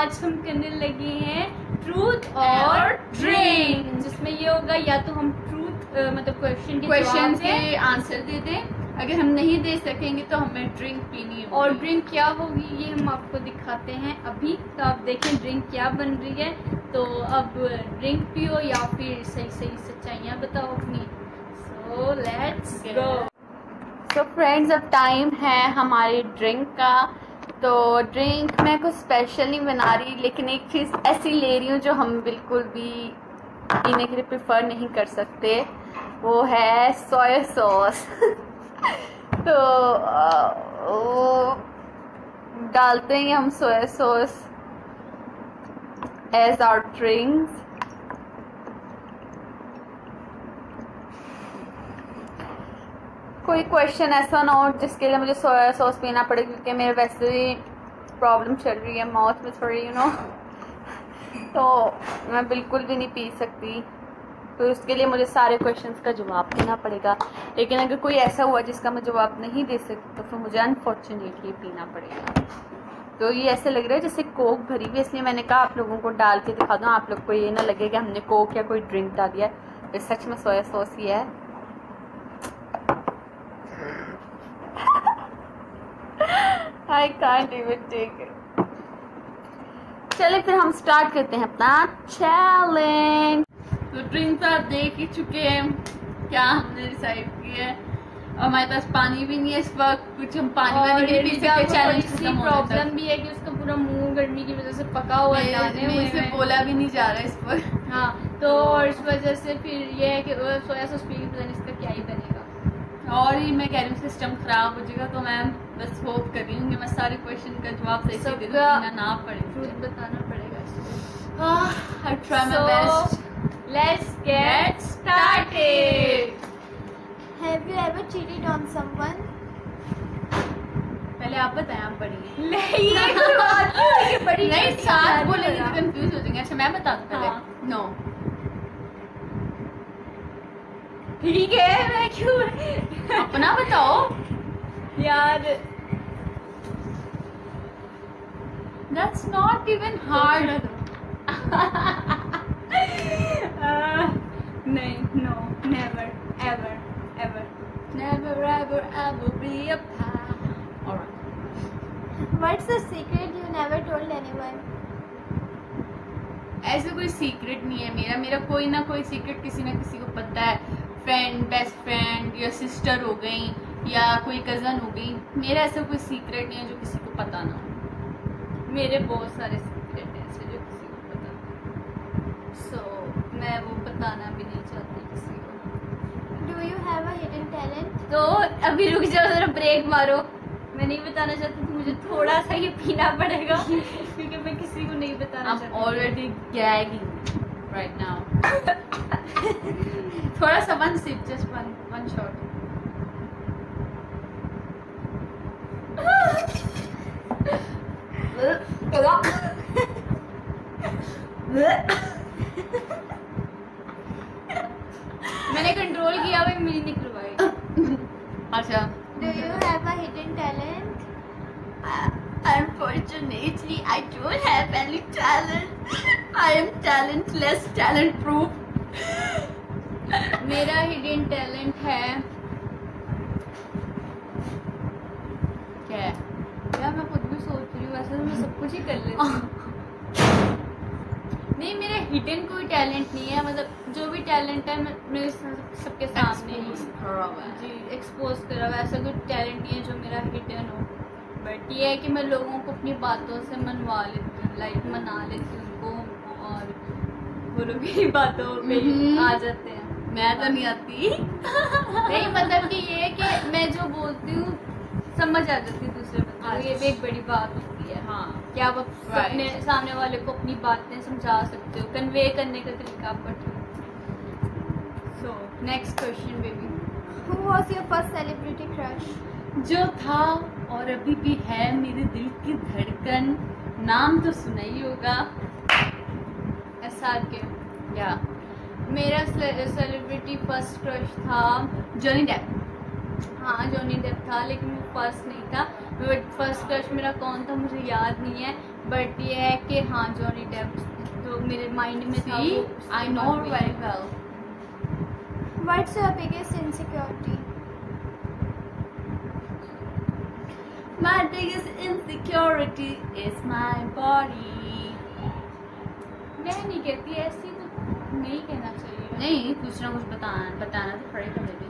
आज हम करने लगे हैं ट्रूथ और ड्रिंक, जिसमें ये होगा या तो हम ट्रूथ मतलब क्वेश्चन के आंसर दे दें, अगर हम नहीं दे सकेंगे तो हमें ड्रिंक पीनी होगी। और ड्रिंक क्या होगी ये हम आपको दिखाते हैं अभी। तो आप देखें ड्रिंक क्या बन रही है। तो अब ड्रिंक पियो या फिर सही सही सच्चाइयाँ बताओ अपनी। So let's go. तो फ्रेंड्स अब टाइम है हमारी ड्रिंक का। तो ड्रिंक मैं कुछ स्पेशल नहीं बना रही, लेकिन एक चीज़ ऐसी ले रही हूँ जो हम बिल्कुल भी पीने के लिए प्रेफर नहीं कर सकते, वो है सोया सॉस। तो डालते हैं हम soya sauce as our drinks. कोई क्वेश्चन ऐसा ना हो जिसके लिए मुझे सोया सॉस पीना पड़े, क्योंकि मेरे वैसे भी प्रॉब्लम चल रही है माउथ में थोड़ी तो मैं बिल्कुल भी नहीं पी सकती। तो उसके लिए मुझे सारे क्वेश्चंस का जवाब देना पड़ेगा। लेकिन अगर कोई ऐसा हुआ जिसका मैं जवाब नहीं दे सकती तो फिर मुझे अनफॉर्चुनेटली पीना पड़ेगा। तो ये ऐसे लग रहा है जैसे कोक भरी हुई, इसलिए मैंने कहा आप लोगों को डाल के दिखा दूँ, आप लोग को ये ना लगे कि हमने कोक या कोई ड्रिंक डाल दिया है। तो सच में सोया सॉस ही है। I can't even take it. चलिए फिर हम स्टार्ट करते हैं अपना चैलेंज। तो ड्रिंक तो आप देख ही चुके हैं क्या हमने डिसाइड किया है। और हमारे पास पानी भी नहीं है इस वक्त, कुछ हम पानी वाली नहीं पी सकते। चैलेंज की प्रॉब्लम भी है कि उसका पूरा मुंह गर्मी की वजह से पका हुआ है, मेरे से बोला भी नहीं जा रहा है इस पर। हाँ, तो और इस वजह से फिर ये है कि सोया सॉस पी के इसका क्या ही बनेगा। और ही मैं कह रही हूँ सिस्टम खराब हो जाएगा। तो मैं बस होप कर रही हूँ कि मैं सारे क्वेश्चन का जवाब सही से दे दूँ, पीना ना पड़े, ट्रूथ बताना पड़ेगा। I try my best. Let's get started. Have you ever cheated on someone? पहले आप बताएं, आप बड़ी नहीं ये बड़ी नहीं, साथ बोलेंगे तो कंफ्यूज हो जाएंगे। अच्छा मैं बता दूँ पहले। नो ठीक है, मैं क्यों अपना बताओ यार। That's not even hard. नहीं, no, never, ever, ever, Never ever ever be a pal. Alright. What's the secret you never told anyone? ऐसे कोई सीक्रेट नहीं है मेरा कोई ना कोई सीक्रेट किसी ना किसी को पता है। फ्रेंड, बेस्ट फ्रेंड या सिस्टर हो गई या कोई कज़न हो गई, मेरा ऐसा कोई सीक्रेट नहीं है जो किसी को पता ना हो। मेरे बहुत सारे सीक्रेट हैं ऐसे जो किसी को पता नहीं। सो मैं वो बताना भी नहीं चाहती किसी को। Do you have a hidden talent? तो अभी रुक जाओ, जरा ब्रेक मारो। मैं नहीं बताना चाहती, तो मुझे थोड़ा सा ये पीना पड़ेगा क्योंकि मैं किसी को नहीं बताना चाहती। I'm already gagging right now. थोड़ा सा one sip, just one shot. मैंने कंट्रोल किया, भाई मेरी निकलवाई। अच्छा। Do you have a hidden talent? Unfortunately, I don't have any talent. I am talentless, talent proof. मेरा हिडन टैलेंट है क्या है? यार, मैं खुद भी सोच रही हूँ, वैसे तो मैं सब कुछ ही कर लेती हूँ। नहीं, मेरा हिडन कोई टैलेंट नहीं है, मतलब जो भी टैलेंट है मेरे सबके सामने जी एक्सपोज करा हुआ। ऐसा कोई टैलेंट नहीं है जो मेरा हिडन हो, बट ये है कि मैं लोगों को अपनी बातों से मनवा लेती हूँ, लाइक मना लेती हूँ उनको, और वो लोग मेरी बातों पे आ जाते हैं। मैं तो नहीं आती। नहीं, मतलब कि ये है कि मैं जो बोलती हूँ समझ आ जाती है दूसरे बंदे को, ये भी एक बड़ी बात होती है। हाँ, कि आप अपने सामने वाले को अपनी बातें समझा सकते हो, कन्वे करने का तरीका आपका ठीक। So next question baby. Who was your first celebrity crush? जो था और अभी भी है मेरे दिल की धड़कन, नाम तो सुना ही होगा, SRK। या मेरा सेलिब्रिटी फर्स्ट क्रश था जॉनी डेप। हाँ, जॉनी डेप था, लेकिन वो फर्स्ट नहीं था। बट फर्स्ट क्रश मेरा कौन था मुझे याद नहीं है, बट ये है कि हाँ जॉनी डेप तो मेरे माइंड में था। I know very well. What's your biggest insecurity? My biggest insecurity is my body. मैं नहीं कहती ऐसी, तो नहीं कहना चाहिए। नहीं, कुछ ना कुछ बताना तो पड़ेगा बेबी।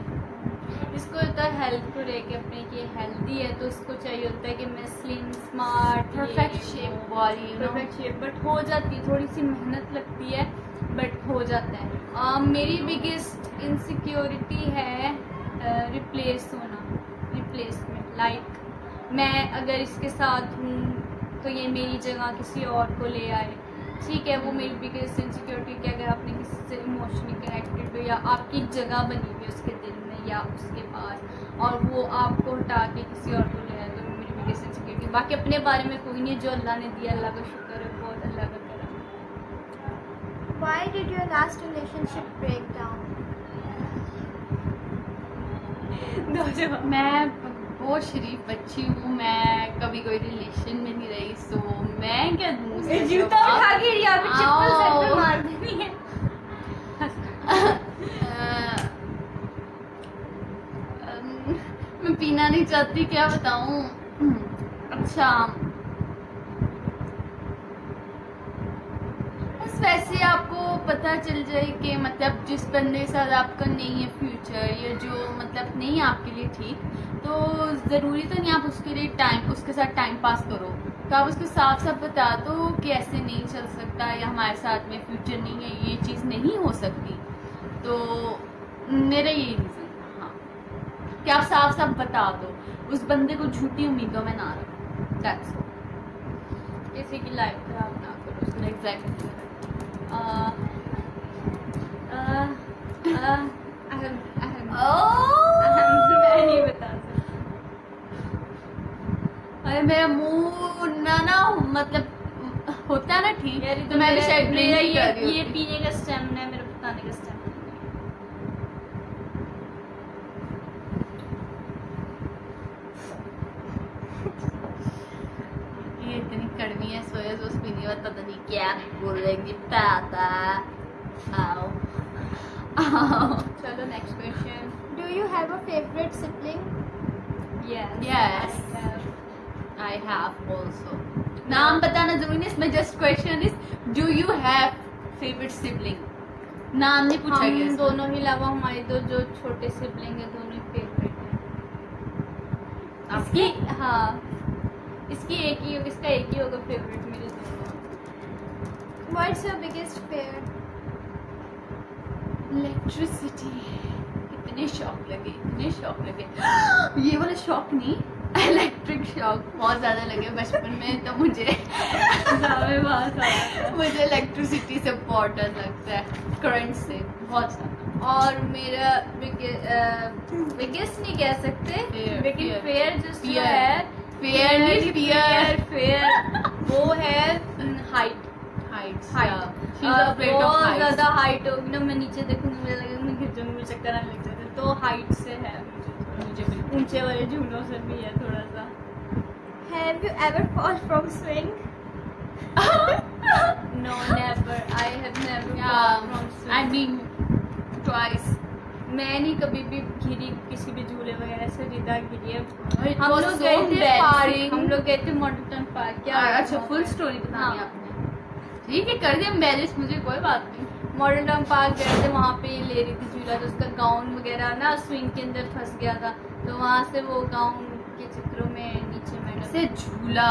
इसको होता है हेल्थ को लेके अपने कि हेल्दी है तो उसको चाहिए होता है कि मैं slim smart perfect shape body, perfect shape, but हो जाती है, थोड़ी सी मेहनत लगती है बट हो जाता है। मेरी बिगेस्ट इनसिक्योरिटी है रिप्लेस होना, रिप्लेसमेंट। लाइक मैं अगर इसके साथ हूँ तो ये मेरी जगह किसी और को ले आए, ठीक है, वो मेरी बिगेस्ट इनसिक्योरिटी कि अगर आपने किसी से इमोशनली कनेक्टेड हो या आपकी जगह बनी हुई है उसके दिल में या उसके पास, और वो आपको हटा के किसी और को ले आए, तो वो मेरी बिगेस्ट इनसिक्योरिटी। बाकी अपने बारे में कोई नहीं, जो अल्लाह ने दिया अल्लाह का शुक्र है, बहुत अल्लाह का करम। Why did your last relationship break down? मैं बहुत शरीफ बच्ची हूँ, मैं कभी कोई रिलेशन में नहीं रही, सो मैं क्या दूँ उसका जूता जवाब? उठा के यहाँ पे चप्पल सर पे मार देनी है। मैं पीना नहीं चाहती, क्या बताऊँ। अच्छा, बस वैसे आपको पता चल जाए कि मतलब जिस बंदे के साथ आपका नहीं है फ्यूचर, या जो मतलब नहीं है आपके लिए ठीक, तो ज़रूरी तो नहीं आप उसके लिए उसके साथ टाइम पास करो, तो आप उसको साफ साफ बता दो कि ऐसे नहीं चल सकता या हमारे साथ में फ्यूचर नहीं है, ये चीज़ नहीं हो सकती। तो मेरा यही रीज़न था, हाँ, कि आप साफ साफ बता दो, उस बंदे को झूठी उम्मीदों में ना रखो। That's all. किसी की लाइफ खराब ना करो उसमें। एग्जैक्टली। मैं नहीं बता सकती। अरे मेरा मुंह ना मतलब होता है ना ठीक, यार तो मैं भी शायद मेरा ड्रिंक कर रही ये होती। पीने का स्टेमिना है, मेरा बताने का स्टेमिना। ये इतनी कड़वी है, सोया सॉस पीने के बाद पता नहीं क्या बोलेंगे, पता। आओ आओ। चलो next question. Do you have a favorite sibling? Yes. I have also. नाम बताना जरूरी नहीं इसमें, just question is do you have favourite sibling. नाम नहीं पूछा गया हम इसमें। दोनों ही अलावा हमारे दो जो छोटे सिबलिंग है दोनों ही फेवरेट है। आपकी? हाँ, इसका एक ही होगा फेवरेट, मेरे दोनों। What's your biggest fear? Electricity. इतने शॉक लगे ये वाला शॉक नहीं, इलेक्ट्रिक शॉक बहुत ज्यादा लगे बचपन में, तो मुझे मुझे इलेक्ट्रिसिटी से बहुत डर लगता है, करंट से बहुत ज्यादा। और मेरा बिगेस्ट नहीं कह सकते, लेकिन फेयर जस्ट है, फेयर वो है हाइट। बहुत ज्यादा हाइट होगी ना, मैं नीचे देखूंगी मुझे लगेगा मैं गिर जाऊंगी, मुझे चक्कर आने लग जाते, तो हाइट से है मुझे बिल्कुल। ऊंचे वाले झूलों से भी है थोड़ा सा। Have you ever fall from swing? No, never. I have never fallen from swing. I mean twice. मैं नहीं कभी भी गिरी किसी भी झूले वगैरह से, सीधा गिरी है। It हम was लोग so गए थे पार्क, embarrassing. हम लोग गए थे मॉडल टाउन पार्क। क्या अच्छा, फुल स्टोरी बतानी हाँ। आपने। ठीक है, कर दिया मैरिज, मुझे कोई बात नहीं। मॉडल टाउन पार्क गए थे, वहाँ पे ले रही थी झूला, तो उसका गाउन वगैरह ना स्विंग के अंदर फंस गया था, तो वहाँ से वो गाउन के चक्करों में नीचे मैडम से झूला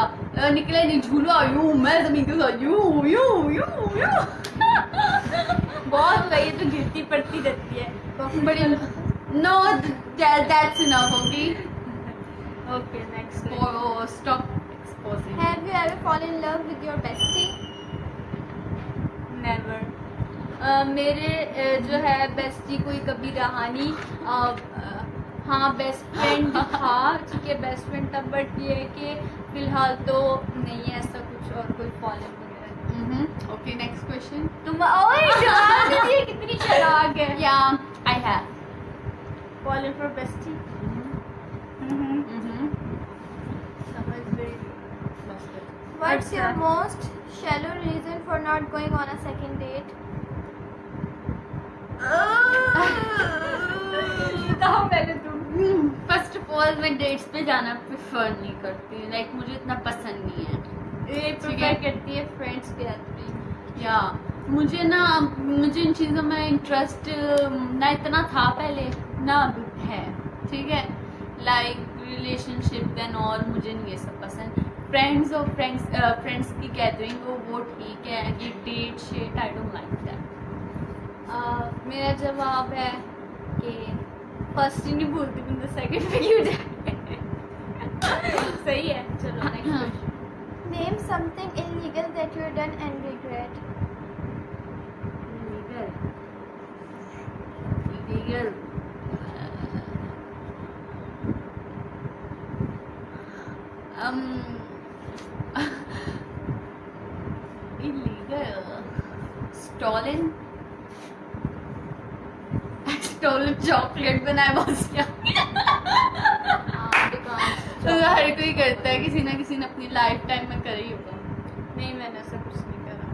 निकले नहीं, झूला यूं, मैं जमीन के साथ यूं यूं यूं यूं। बहुत गई तो गिरती पड़ती रहती है बड़ी no, that's enough. Okay next. Stop exposing. Have you ever fallen in love with your bestie? Never. मेरे जो है बेस्टी कोई कभी रहा नहीं। हाँ बेस्ट फ्रेंड था, ठीक है बेस्ट फ्रेंड था, बट ये है कि फिलहाल तो नहीं है ऐसा कुछ और कोई फॉलन वगैरह। Okay next question. तुम ओए जवाब दे दिए, कितनी चालाक है। या I have fallen for bestie. समझ गई। What's your most shallow reason for not going on a second date? बताओ पहले तुम। फर्स्ट ऑफ ऑल मैं डेट्स पे जाना प्रेफर नहीं करती, लाइक मुझे इतना पसंद नहीं है। ये प्रेफर करती है फ्रेंड्स गैदरिंग। या मुझे इन चीज़ों में इंटरेस्ट ना इतना था पहले ना अब है, ठीक है। लाइक रिलेशनशिप एंड ऑल मुझे नहीं ये सब पसंद। फ्रेंड्स की गैदरिंग वो ठीक है, ये डेट शेट आई डोंट लाइक दैट। मेरा जवाब है कि फर्स्ट ही नहीं बोलती बंदा सेकंड पे क्यों जाए। सही है, चलो next question. Name something illegal that you've done and regret. illegal stolen chocolate बनाया बस क्या। तो हर कोई करता है, किसी ना किसी ने अपनी लाइफ टाइम में करा ही होगा। नहीं, मैंने ऐसा कुछ नहीं करा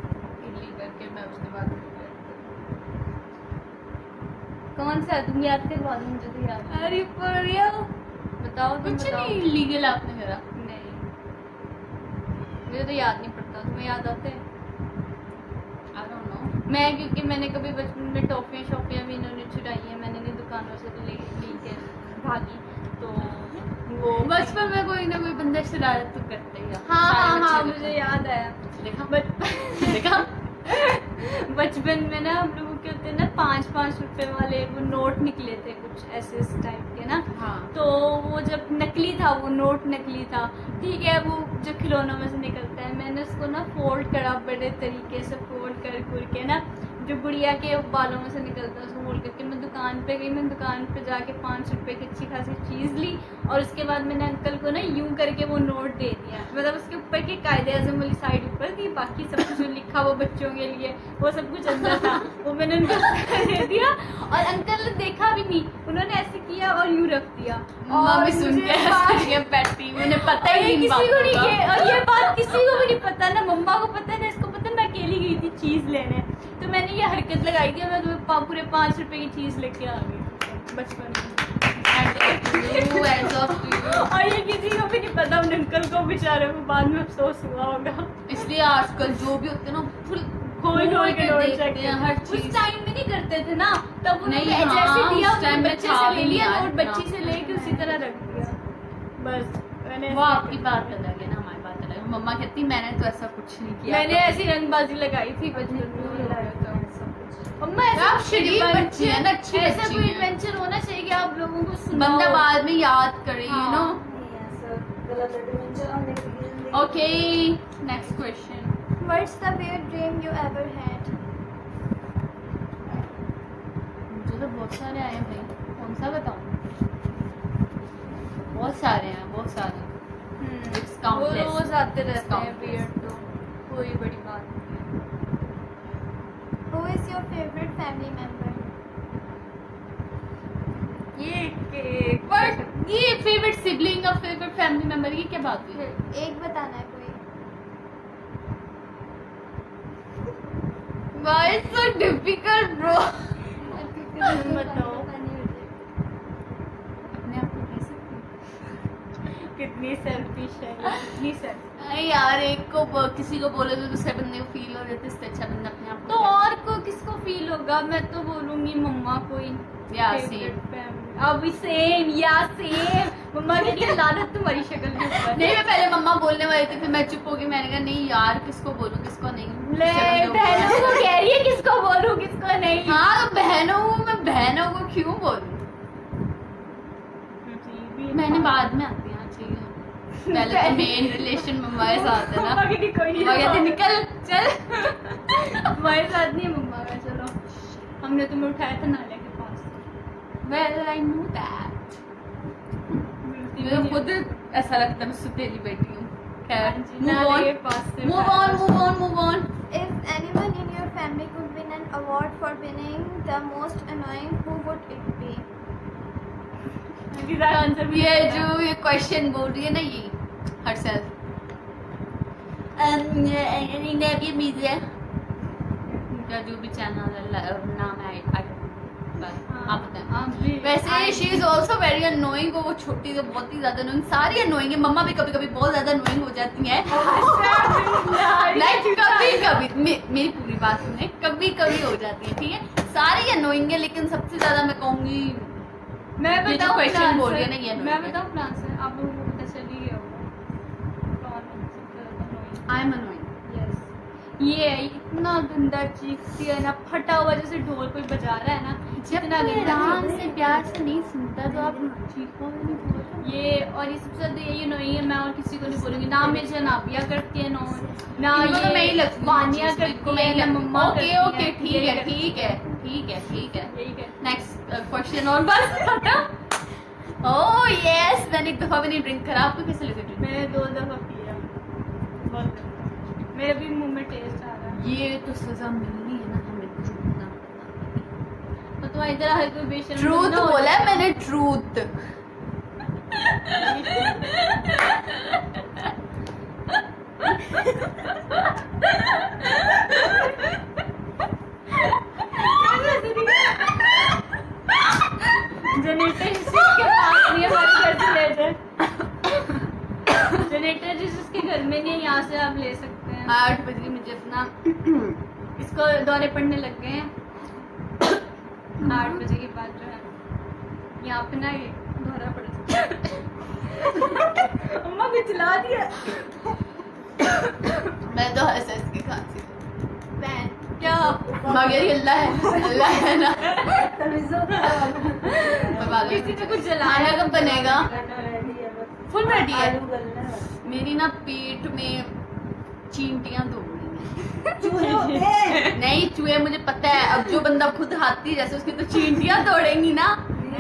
इलीगल के मैं उसके बाद कौन सा तुम याद करवा दो मुझे तो याद। अरे पर यार बताओ तुम कुछ बताओ। नहीं इलीगल आपने करा। नहीं, मुझे तो याद नहीं पड़ता, तुम्हें याद आते हैं? I don't know. मैं क्योंकि मैंने कभी बचपन में टॉफियाँ भी इन्होंने चुराई हैं, मैंने नहीं दुकानों से तो ले के भागी, तो वो बचपन में कोई ना कोई बंदा शरारत तो करता ही है। हाँ सारे हाँ हाँ बच्चे मुझे याद आया। देखा देखा बचपन में ना हम लोगों के होते हैं ना 5-5 रुपए वाले वो नोट निकले थे कुछ ऐसे इस टाइप के ना। हाँ। तो वो जब नकली था, वो नोट नकली था, ठीक है, वो जो खिलौनों में से निकलता है, मैंने उसको ना फोल्ड करा बड़े तरीके से, फोल्ड कर के ना जो गुड़िया के बालों में से निकलता है उसको फोल्ड करके मैं दुकान पे गई। मैं दुकान पे जाके 5 रुपए की अच्छी खासी चीज़ ली और उसके बाद मैंने अंकल को ना यूं करके वो नोट दे दिया। मतलब उसके ऊपर की कायदे आज़म वाली साइड ऊपर थी, बाकी सब कुछ जो लिखा वो बच्चों के लिए वो सब कुछ अंदर था, वो मैंने उनको दे दिया और अंकल ने देखा भी नहीं, उन्होंने ऐसे किया और यूं रख दिया। मम्मी और सुन मुझे के बात- ये बैठी, उन्हें पता ही ये नहीं किसी को नहीं बातों ये का। और ये बात किसी को भी नहीं पता, ना मम्मा को पता है ना इसको पता। मैं अकेली गई थी चीज लेने, तो मैंने ये हरकत लगाई थी और मैं तुम्हें पूरे 5 रुपए की चीज लेके आ गई बचपन में। और ये किसी को भी नहीं पता, उन अंकल को बेचारे को बाद में अफसोस हुआ होगा। इसलिए आजकल जो भी होते हैं ना फुल खोल के नोट देखते हैं हर उस चीज। टाइम में नहीं करते थे ना, तब नहीं, उन्होंने हाँ, जैसे दिया उस टाइम में बच्चे था से ले भी लिया यार नोट, इतना। बच्ची से लेके उसी तरह रख दिया बस। मैंने वो आपकी बात अलग है ना, हमारी बात अलग है। मम्मा कहती मैंने तो ऐसा कुछ नहीं किया। मैंने ऐसी रंगबाजी लगाई थी बचपन में। अम्मा ऐसा आप कुछ शरीफ adventure- बच्ची हैं ना, अच्छी ऐसा बच्ची कोई हैं। एडवेंचर होना चाहिए कि आप लोगों को सुनाओ। बंदा बाद में याद करे, यू हाँ। नो। नहीं ऐसा गलत एडवेंचर हमने कभी okay, next question. What's the weird dream you ever had? मुझे तो बहुत सारे आए हैं भाई, कौन सा बताऊं? बहुत सारे हैं, बहुत सारे। It's वो countless. रोज आते रहते हैं countless. weird, तो कोई बड़ी बात नहीं Who is your favorite family member? है। ये पर ये फेवरेट सिबलिंग और फेवरेट फैमिली मेंबर की क्या बात हुई? एक बताना है कोई। Why is so difficult, bro? बताओ अपने आप को कह सकती हूँ। कितनी सेल्फिश है, कितनी सेल्फिश। अरे यार, एक को किसी को बोले तो दूसरे बंदे को फील हो जाता है, इससे अच्छा बंदा अपने आप तो और को किसको फील होगा? मैं तो बोलूंगी मम्मा को ही। या Favorite सेम। family। अब सेम या सेम मम्मा की क्या लानत तुम्हारी शक्ल के ऊपर। नहीं, मैं पहले मम्मा बोलने वाली थी, फिर मैं चुप हो गई। मैंने कहा नहीं यार, किसको बोलूं किसको नहीं। ले शक्ल के ऊपर। बहनों को कह रही है किसको बोलूं किसको नहीं। हाँ, तो बहनों को मैं बहनों को क्यों बोलूं? मैंने बाद में आती हैं, ठीक है। पहले तो मेन रिलेशन मम्मा के साथ है ना। मम्मा की कोई नहीं। मम्मा कहती निकल चल। हमारे साथ नहीं है मम्मा का। चलो, हमने तुम्हें उठाया था नाले के पास। Well, I knew that. मुझे खुद ऐसा लगता है मैं सुतेली बेटी हूँ। खैर, नाले के पास से move on. If anyone in your family could win an award for winning the most annoying, who would it be? Answer भी ये जो ये क्वेश्चन बोल रही है ना, ये herself. उनका जो भी चैनल नाम है आप बताएं। वैसे she is also very annoying, वो छोटी तो बहुत ही ज्यादा अनोइंग, सारी अनोइंग है। मम्मा भी कभी कभी बहुत ज्यादा अनोइंग हो जाती है। कभी कभी मेरी पूरी बात सुने, कभी कभी हो जाती है, ठीक है। सारी अनोइंग है, लेकिन सबसे ज्यादा मैं कहूंगी, मैं बताऊं क्वेश्चन बोल रही है ना, ये मैं बताऊं प्लान से आप लोगों को पता चल ही गया होगा। I am annoying. ये इतना गंदा चीखती है ना, फटा हुआ जैसे ढोल कोई बजा रहा है ना, जितना आराम से प्यार से नहीं सुनता तो आप चीखो नहीं बोलो। ये और ये सबसे ज्यादा यही नहीं है, मैं और किसी को नहीं बोलूंगी ना। मेरे जनाबिया करती है ना इनको तो मैं ही लगती हूँ, वानिया करती है, मम्मा ओके ओके ठीक है ठीक है ठीक है ठीक है। यही है। नेक्स्ट क्वेश्चन और बस खत्म। ओह यस, मैंने एक दफा भी नहीं ड्रिंक करा। आपको कैसे लगा ड्रिंक? मैंने 2 दफा पिया, बहुत मेरे भी मुंह में टेस्ट आ रहा है। ये तो सजा मिलनी है ना हमें, तो तुम्हारी तरह है कोई बेशर्म ट्रूथ बोला है मैंने, ट्रूथ। जनरेटर जिसके पास नहीं है हमारे घर से ले जाए। जनरेटर जिसके घर में नहीं है, यहाँ से आप ले सकते हैं। 8 बजे मुझे अपना इसको दौरे पड़ने लग गए हैं। 8 बजे के बाद जो है यहाँ पे ना ये दौरा पड़ सकता है। अम्मा को चिल्ला दिया। मैं तो हंस हंस के खांसी क्या मगर अल्लाह है, अल्लाह है ना। किसी ने कुछ जलाया। खाना कब बनेगा? फुल रेडी है। मेरी ना पेट में चींटियां दौड़ रही हैं। नहीं चूहे मुझे पता है, अब जो बंदा खुद हाथी जैसे उसकी तो चींटियां दौड़ेंगी ना,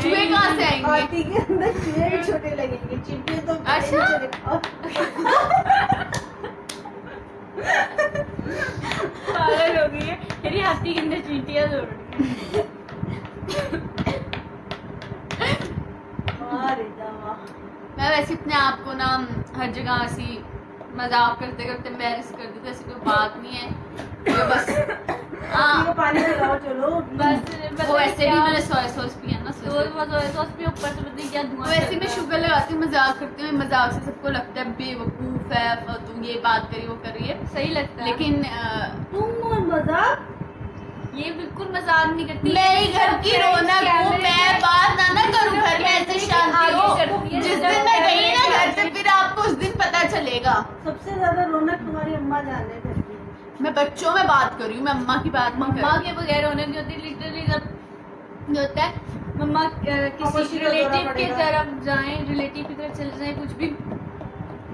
चूहे कहाँ से आएंगे? हाथी के अंदर चूहे भी छोटे लगेंगे, चींटियां तो अच्छा। पागल हो गई है, मेरी हाथी के अंदर चींटियां दौड़ रही हैं। मैं वैसे अपने आप को ना हर जगह ऐसी मजाक करते करते एम्बैरेस कर देते, ऐसी कोई बात नहीं है। ये बस पानी लगाओ चलो। बस वो ऐसे भी मैंने सोया सॉस पिया ना, सोया सॉस भी ऊपर से पता नहीं क्या धुआं। वैसे मैं शुगर लगाती हूँ, मजाक करती हूँ। मजाक से सबको लगता है बेवकूफ है, तू ये बात करी वो कर रही है, सही लगता है। लेकिन तुम मजाक, ये बिल्कुल मजाक नहीं करती। मेरी घर की रौनक को मैं बात ना करूँ, घर में ऐसे शांति हो। जिस दिन मैं गई ना घर से, फिर आपको उस दिन पता चलेगा। सबसे ज्यादा रौनक तुम्हारी अम्मा जाने करती है। मैं बच्चों में बात कर रही हूँ, मैं अम्मा की बात नहीं कर मम्मा रही। के बगैर होने नहीं होती। लिटरली जब जो होता है मम्मा किसी रिलेटिव की तरफ जाए, रिलेटिव की तरफ चले जाए, कुछ भी,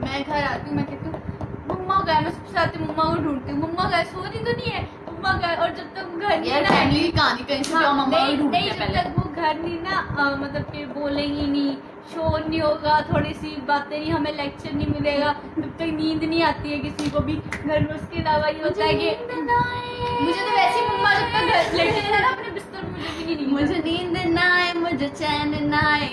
मैं घर आती हूँ, मैं कहती हूँ मम्मा गए, मैं सबसे आती हूँ मम्मा को ढूंढती हूँ, मम्मा गए सो रही तो नहीं है, मम्मा गए। और जब तक वो घर यार फैमिली की कहानी कहीं से जाओ, मम्मा को ढूंढते हैं जब पहले। तक वो घर नहीं ना मतलब फिर बोलेंगी नहीं, शोर नहीं होगा, थोड़ी सी बातें नहीं, हमें लेक्चर नहीं मिलेगा, तब तक नींद नहीं आती है किसी को भी घर में। उसके अलावा ये होता है कि मुझे तो वैसे ही मम्मा जब तक घर लेटे हैं ना अपने बिस्तर में, मुझे भी नहीं मुझे नींद ना आए, मुझे चैन ना आए,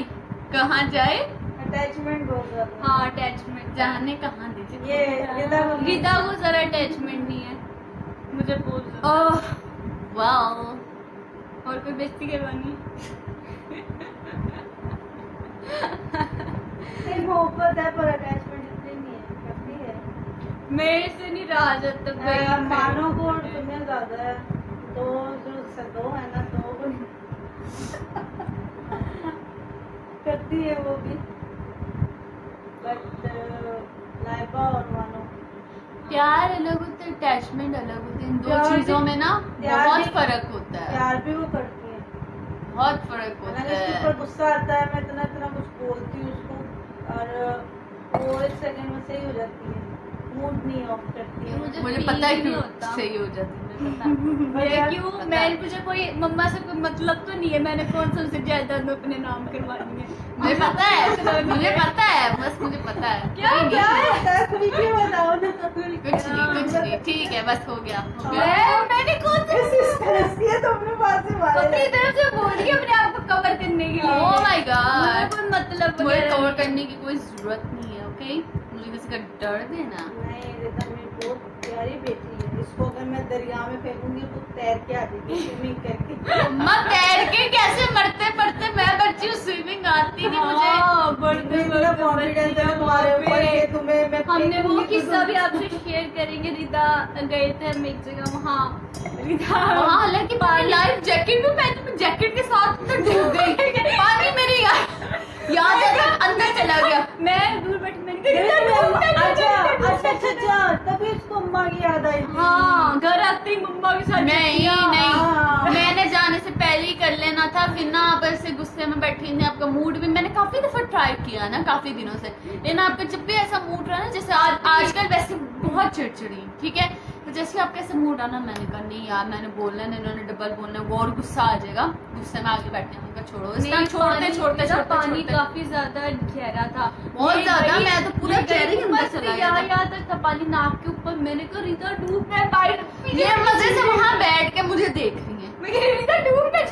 कहाँ जाए? अटैचमेंट हो गया। हाँ अटैचमेंट जाने कहाँ दीजिए। ये रिदा को जरा अटैचमेंट नहीं है, मुझे बहुत ज्यादा। ओह वाओ, और कोई बेइज्जती करवानी मोहब्बत है पर अटैचमेंट इतनी नहीं है, करती है। मेरे से नहीं रहा जब तक भाई मानो को तुम्हें ज्यादा है, दो है ना, दो को करती है वो भी, बट लाइबा और मानो प्यार अलग होता है, अटैचमेंट अलग होती है। इन दो प्यार चीजों भी- में ना प्यार बहुत भी- फर्क होता है, प्यार भी वो करती है। बहुत फर्क होता अगर उसके ऊपर है। गुस्सा आता है, मैं इतना इतना कुछ बोलती हूँ उसको और वो 1 सेकंड में सही हो जाती है, मूड नहीं ऑफ करती है। मुझे feel पता है नहीं क्यों होता। सही हो जाती है, मुझे पता है। मैं क्यों, मैं मुझे कोई मम्मा से कोई मतलब तो नहीं है, मैंने कौन सा उनसे जायदाद में अपने नाम करवानी है। मुझे पता है, मुझे पता है, बस मुझे पता है। क्या नहीं, क्या नहीं, होता है खुल के बताओ ना। कुछ नहीं, ठीक है, बस हो गया, हो गया। मैंने कौन सा तो अपने पास से मारे अपनी तरफ से बोल रही है अपने आप को कवर करने के लिए। ओह माय मुझे गॉड, कोई मतलब मुझे वगैरह कवर नहीं है। करने की कोई जरूरत नहीं है, ओके? मुझे किसी का डर देना। नहीं, रिदम में बहुत प्यारी बेटी है, इसको अगर मैं दरिया में फेंकूंगी तो तैर के आ जाएगी स्विमिंग करके। मम्मा तैर के कैसे, मरते मरते मैं बच्ची हूँ, स्विमिंग आती नहीं मुझे। इतना कॉन्फिडेंस है तुम्हारे ऊपर कि तुम्हें मैं हमने वो किस्सा भी आपसे शेयर करेंगे। रिदा गए थे हम एक जगह, वहाँ रिदा वहाँ हालांकि लाइफ जैकेट भी पहनी, जैकेट के साथ तो डूब गई, पानी मेरी याद अंदर चला गया, मैं दूर बैठी, मैंने अच्छा तभी उसको अम्मा की याद आई। हाँ, घर आते ही मम्मा के साथ नहीं, मैंने जाने से पहले ही कर लेना था, फिर ना आप ऐसे गुस्से में बैठी थी, आपका मूड भी मैंने काफी दफा ट्राई किया ना काफी दिनों से, लेकिन आपका जब भी ऐसा मूड रहा ना, जैसे आजकल वैसे बहुत चिड़चिड़ी, ठीक है, तो जैसे आपका ऐसा मूड आना, मैंने कहा नहीं यार मैंने बोलना है, इन्होंने डबल बोलना है, वो और गुस्सा आ जाएगा, गुस्से में आगे बैठे हैं, उनका छोड़ो, इसका छोड़ते पानी काफी ज्यादा गहरा था, बहुत ज्यादा, मैं तो पूरा चेहरे के अंदर चला गया, याद था पानी नाक के ऊपर, मैंने कहा रीता डूब मैं बाइट, ये मजे से वहाँ बैठ के मुझे देख रही है, मैं कह रही था डूब मैं,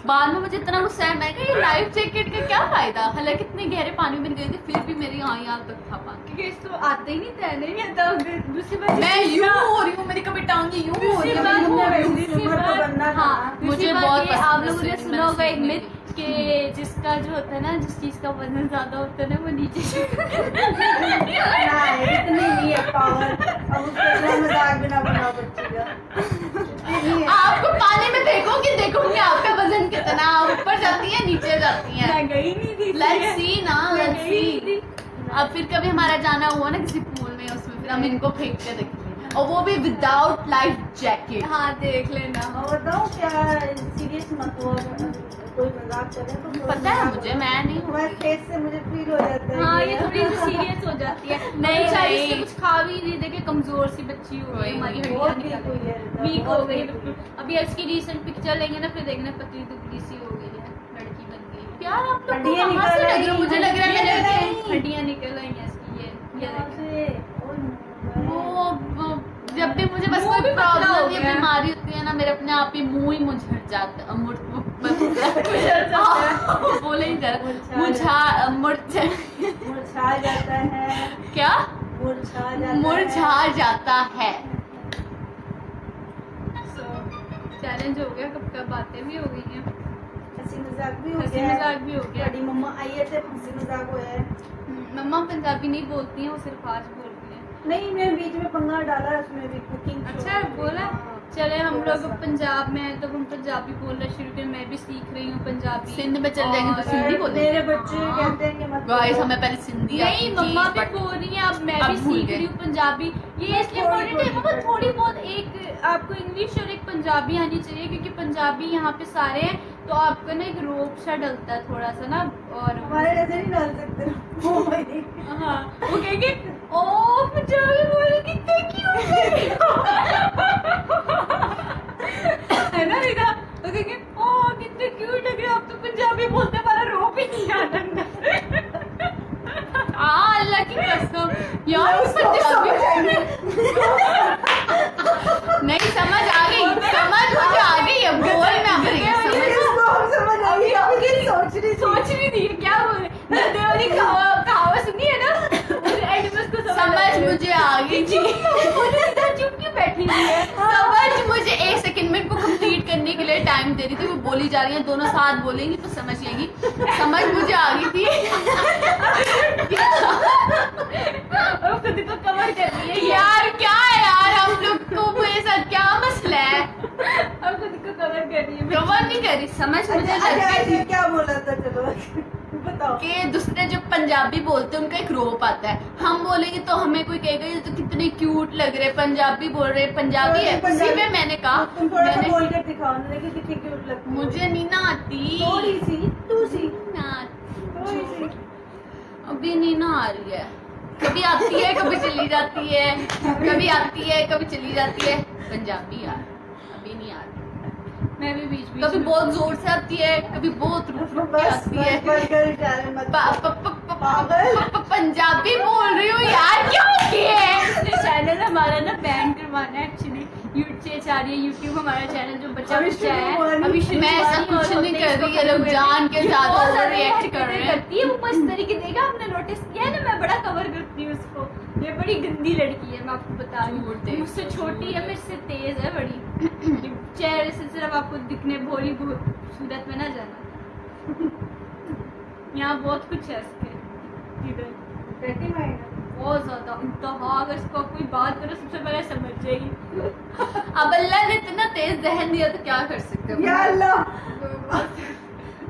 बाद में मुझे इतना गुस्सा है, मैं कहा ये लाइफ जैकेट का क्या फायदा, हालांकि इतने गहरे पानी में गई थी, फिर भी मेरी यहाँ तक था पानी, क्योंकि इसको आते ही नहीं, तैरने नहीं आता, दूसरी बात मैं यूं हो रही हूँ, मेरी कभी टांगी यूं हो रही है, हाँ मुझे बहुत आप लोगों ने सुना होगा एक मिथ कि जिसका जो होता है ना, जिस चीज का वजन ज्यादा होता है ना, वो नीचे इतनी नहीं है पावर, अब उसका मजाक भी ना बनाओ बच्ची का। आपको पानी में देखोगे देखोगे आपका वजन कितना ऊपर जाती है नीचे जाती है, मैं गई नहीं थी, लेट्स सी ना, लेट्स सी। अब फिर कभी हमारा जाना हुआ ना किसी पूल में, उसमें फिर हम इनको फेंक के देखेंगे, और वो भी विदाउट लाइफ जैकेट, हाँ देख लेना। और बताओ क्या सीरियस मत हो, कोई मजाक करे तो पता है मुझे, मैं नहीं, तुम्हारे फेस से मुझे फील हो जाता है, हाँ ये थोड़ी सी सीरियस हो जाती है, नहीं कुछ खा भी नहीं, देखे कमजोर सी बच्ची हो गई, हमारी हड्डियां वीक हो गई बिल्कुल, अभी इसकी रीसेंट पिक्चर लेंगे ना, फिर देखना पतली दुबली सी हो गई है, लड़की बन गई यार, आप लोग कहां से लग रहे हो, मुझे लग रहा है हड्डियां निकल आई हैं इसकी, ये वो जब भी मुझे बस कोई प्रॉब्लम या बीमारी होती है ना, मेरे अपने आप ही मुंह ही मुझड़ जाता है, बोले ही मुरझा जाता है, क्या मुरझा जाता है। चैलेंज हो गया, कब बातें भी हो गई हैं, हंसी मजाक भी हो गया, बड़ी मम्मा आई है, हंसी मजाक हुआ है। मम्मा पंजाबी नहीं बोलती हैं, वो सिर्फ आज बोलती हैं। नहीं, मैं बीच में पंगा डाला, उसमें भी कुकिंग। अच्छा बोला, चले हम लोग पंजाब में हैं तो हम पंजाबी बोलना शुरू करें, मैं भी सीख रही हूँ पंजाबी, सिंध में चल जाएंगे तो सिंधी बोलेंगे, मेरे बच्चे कहते हैं कि मत गाइस हमें पहले सिंधी नहीं, मम्मा भी बोल रही है, अब मैं भी सीख रही हूँ पंजाबी, ये इसलिए इम्पोर्टेंट है, मतलब थोड़ी बहुत एक आपको इंग्लिश और एक पंजाबी आनी चाहिए, क्योंकि पंजाबी यहाँ पे सारे हैं, तो आपको ना एक रोप सा डलता है थोड़ा सा ना, और हमारे जैसे नहीं डाल सकते, हाँ वो कहेंगे ओ पंजाबी बोल कितने क्यूट है ना रीता, तो कहेंगे ओ कितने क्यूट लग रहे हो, आप तो पंजाबी बोलते, हमारा रोप ही नहीं आता अल्लाह की कसम यार, पंजाबी नहीं समझ आ गई, समझ मुझे आ गई, अब बोल में आ रही है, समझ आ गई, सोच नहीं थी क्या बोल रहे, वाली कहावत सुनी है ना, समझ मुझे आ गई थी, चुप क्यों बैठी हुई है, समझ मुझे एक सेकंड में इनको कंप्लीट करने के लिए टाइम दे रही थी, वो बोली जा रही है, दोनों साथ बोलेंगी तो समझ आएगी, समझ मुझे आ गई थी, और खुद को कवर कर रही है यार, क्या है यार हम लोग को मेरे साथ क्या मसला है, अब खुद को कवर कर रही है, कवर नहीं कर रही, समझ मुझे अच्छा, क्या बोला था, चलो बताओ, कि दूसरे जो पंजाबी बोलते हैं उनका एक रोप आता है, हम बोलेंगे तो हमें कोई कहेगा ये तो कितने क्यूट लग रहे, पंजाबी बोल रहे, पंजाबी है, उसी में मैंने कहा तुम थोड़ा सा बोल के दिखाओ ना, देखिए कितनी क्यूट लगती है, मुझे नहीं ना आती, थोड़ी सी तू सी ना, थोड़ी सी अभी नहीं ना आ रही है, कभी आती है कभी चली जाती है, कभी आती है कभी चली जाती है, पंजाबी यार अभी नहीं आ रही, मैं भी बीच बीच कभी बहुत जोर से आती है, कभी बहुत रुक रुक के आती है, पंजाबी बोल रही हूँ यार, क्यों चैनल हमारा ना बैन करवाना है एक्चुअली, यूट्यूब हमारा चैनल जो बच्चा है, अभी मैं ऐसा कुछ नहीं कर कर रही है, लोग जान के ज्यादा बहुत ओवर रिएक्ट हरकतें कर रहे हैं। करती है वो इस तरीके देखा आपने नोटिस किया है ना, मैं बड़ा कवर करती हूँ उसको। ये बड़ी गंदी लड़की है, मैं आपको बता रही हूँ। मुझसे छोटी है, मेरे से तेज है बड़ी। चेहरे से सिर्फ आपको दिखने भोली सूरत में ना जाना। यहाँ बहुत कुछ है इसके इधर, बहुत ज्यादा इंतहा। अगर इसको कोई बात करो सबसे पहले समझ जाएगी। अब अल्लाह ने इतना तेज जहन दिया तो क्या कर सकते हो। या अल्लाह,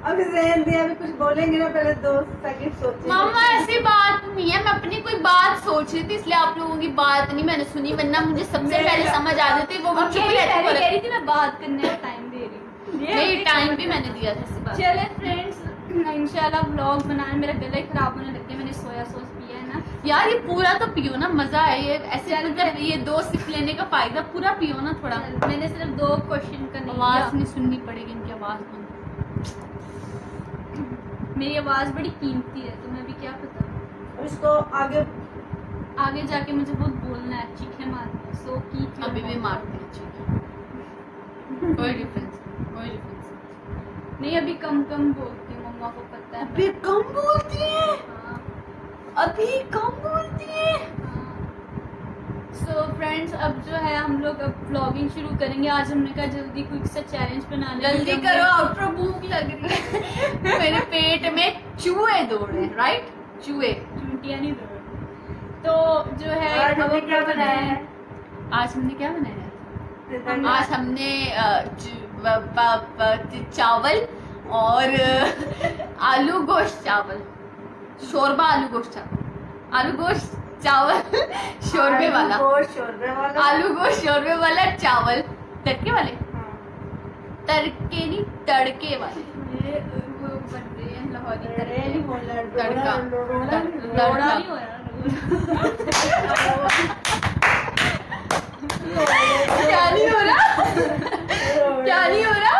अभी जहन दिया, अभी कुछ बोलेंगे ना, पहले 2 सेकंड सोचेंगे। मामा ऐसी बात नहीं है, मैं अपनी कोई बात सोच रही थी इसलिए आप लोगों की बात नहीं मैंने सुनी, वरना मुझे सबसे पहले समझ आ जाती थी। वो अब चुप कह रहती रही थी मैं बात करने का टाइम दे रही हूँ। ये टाइम भी मैंने दिया था इस बात। चले फ्रेंड्स, इंशाल्लाह व्लॉग बनाने, मेरा गला ही खराब होने लग गया, मैंने सोया सॉस पिया है ना। यार ये पूरा तो पियो ना, मजा है ये ऐसे, मतलब ये 2 सिप लेने का फायदा, पूरा पियो ना थोड़ा। मैंने सिर्फ 2 क्वेश्चन करने, आवाज नहीं सुननी पड़ेगी इनकी आवाज में। मेरी आवाज बड़ी कीमती है, तुम्हें भी क्या पता। इसको आगे जाके मुझे बहुत बोलना है, चीखें मारनी है, सो की अभी भी मारते हैं चीखें। कोई डिफरेंस नहीं, अभी कम बोलती हूँ, मम्मा को पता है। अभी कम बोलती है, हाँ। अभी कम बोलती है। सो फ्रेंड्स, अब जो है हम लोग अब व्लॉगिंग शुरू करेंगे। आज हमने कहा जल्दी क्विक सा चैलेंज बनाने, जल्दी करो, आउटर भूख लग रही है। मेरे पेट में चूहे दौड़ रहे हैं, राइट, चूहे। चूंटियां नहीं दौड़। तो जो है आज हमने क्या बनाया है? आज हमने क्या बनाया है? आज हमने चावल और आलू गोश्त चावल, शोरबा आलू गोश्त चावल, आलू गोश्त चावल शोरबे वाला, आलू गोश्त शोरबे वाला चावल, तड़के वाले, तड़के नहीं तड़के वाले, ये वो बन रही है लाहौरी तड़का, रोड़ा नहीं हो रहा, क्या नहीं हो रहा, क्या नहीं हो रहा,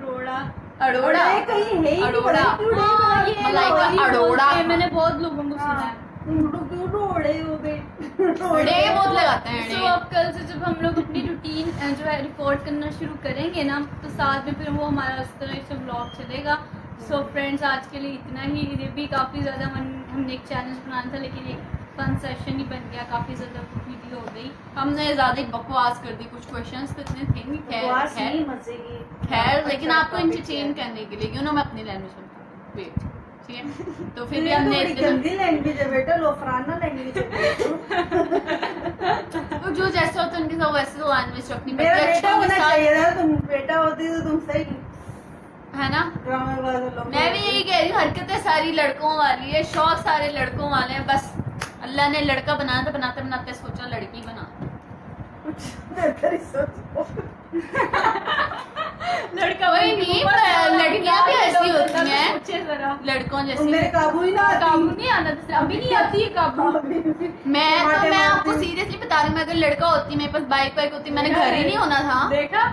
रोड़ा अड़ोड़ा, कहीं है ही नहीं, अड़ोड़ा, हाँ, ये मलाई का लाहौरी अड़ोड़ा। बोलते हैं, मैंने बहुत लोगों को सुना है। रोड़े हो गए, बड़े बहुत लगाते हैं तो अब कल से जब हम लोग अपनी रूटीन जो है रिकॉर्ड करना शुरू करेंगे ना, तो साथ में फिर वो हमारा इस तरह से व्लॉग चलेगा। सो फ्रेंड्स, आज के लिए इतना ही। ये भी काफ़ी ज़्यादा हमने एक चैलेंज बनाना था, लेकिन एक फन सेशन ही बन गया, काफ़ी ज़्यादा वीडियो हो गई। हमने ज्यादा ही बकवास कर दी, कुछ क्वेश्चंस तो इतने थे नहीं, खैर लेकिन आपको इंटरटेन करने के लिए, क्यों ना मैं अपनी लैंग्वेज में वेट, ठीक है। तो फिर भी हमने गंदी लैंग्वेज है बेटा, लोफराना लैंग्वेज है। तो जो जैसे होता है उनके साथ वैसे तो लैंग्वेज रखनी मेरा पड़ती है, बेटा अच्छों के होना साथ, चाहिए था, तुम बेटा होती तो तुम सही है ना। ड्रामेबाज लोग। मैं भी यही कह रही हूँ, हरकतें सारी लड़कों वाली है, शौक सारे लड़कों वाले हैं, बस अल्लाह ने लड़का बनाया था, बनाते बनाते सोचा लड़की बना। लड़का वही नहीं, लड़कियां भी ऐसी होती हैं, सोचे जरा, लड़कों जैसी। मेरे काबू ही ना काबू नहीं आना, जैसे अभी नहीं आती है काबू। मैं आपको सीरियसली बता रही हूँ, मैं अगर लड़का होती, मेरे पास बाइक वाइक होती, मैंने घर ही नहीं होना था, देखा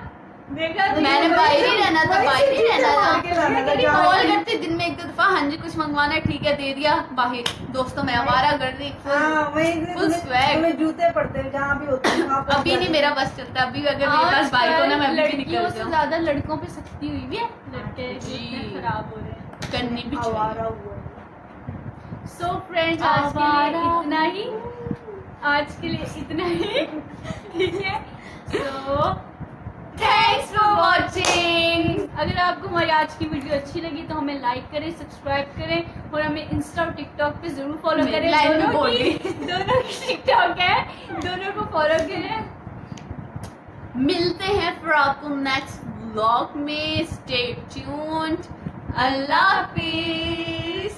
मैंने बाहर ही रहना था, बाहर ही रहना था। कॉल करती दिन में 1-2 दफा, हाँ जी कुछ मंगवाना है, ठीक है दे दिया, बाहर दोस्तों में आवारा कर दी, फुल स्वैग। जूते पड़ते हैं जहाँ भी होते हैं। अभी नहीं मेरा बस चलता, अभी अगर मेरे पास बाइक हो ना, मैं अभी निकल लड़कियों से जाऊँ। ज्यादा लड़कों पे सख्ती हुई भी है, लड़के जी। इतने खराब हो रहे हैं। करनी भी चाहिए। सो फ्रेंड्स, आज के लिए इतना ही, आज के लिए इतना ही, ठीक है। So thanks for watching. अगर आपको हमारी आज की वीडियो अच्छी लगी तो हमें लाइक करें, सब्सक्राइब करें और हमें इंस्टा और टिकटॉक पे जरूर फॉलो करें। दोनों की टिकटॉक है, दोनों को फॉलो करें। मिलते हैं फिर आपको नेक्स्ट व्लॉग में, स्टे ट्यून्ड, अल्लाह हाफिज।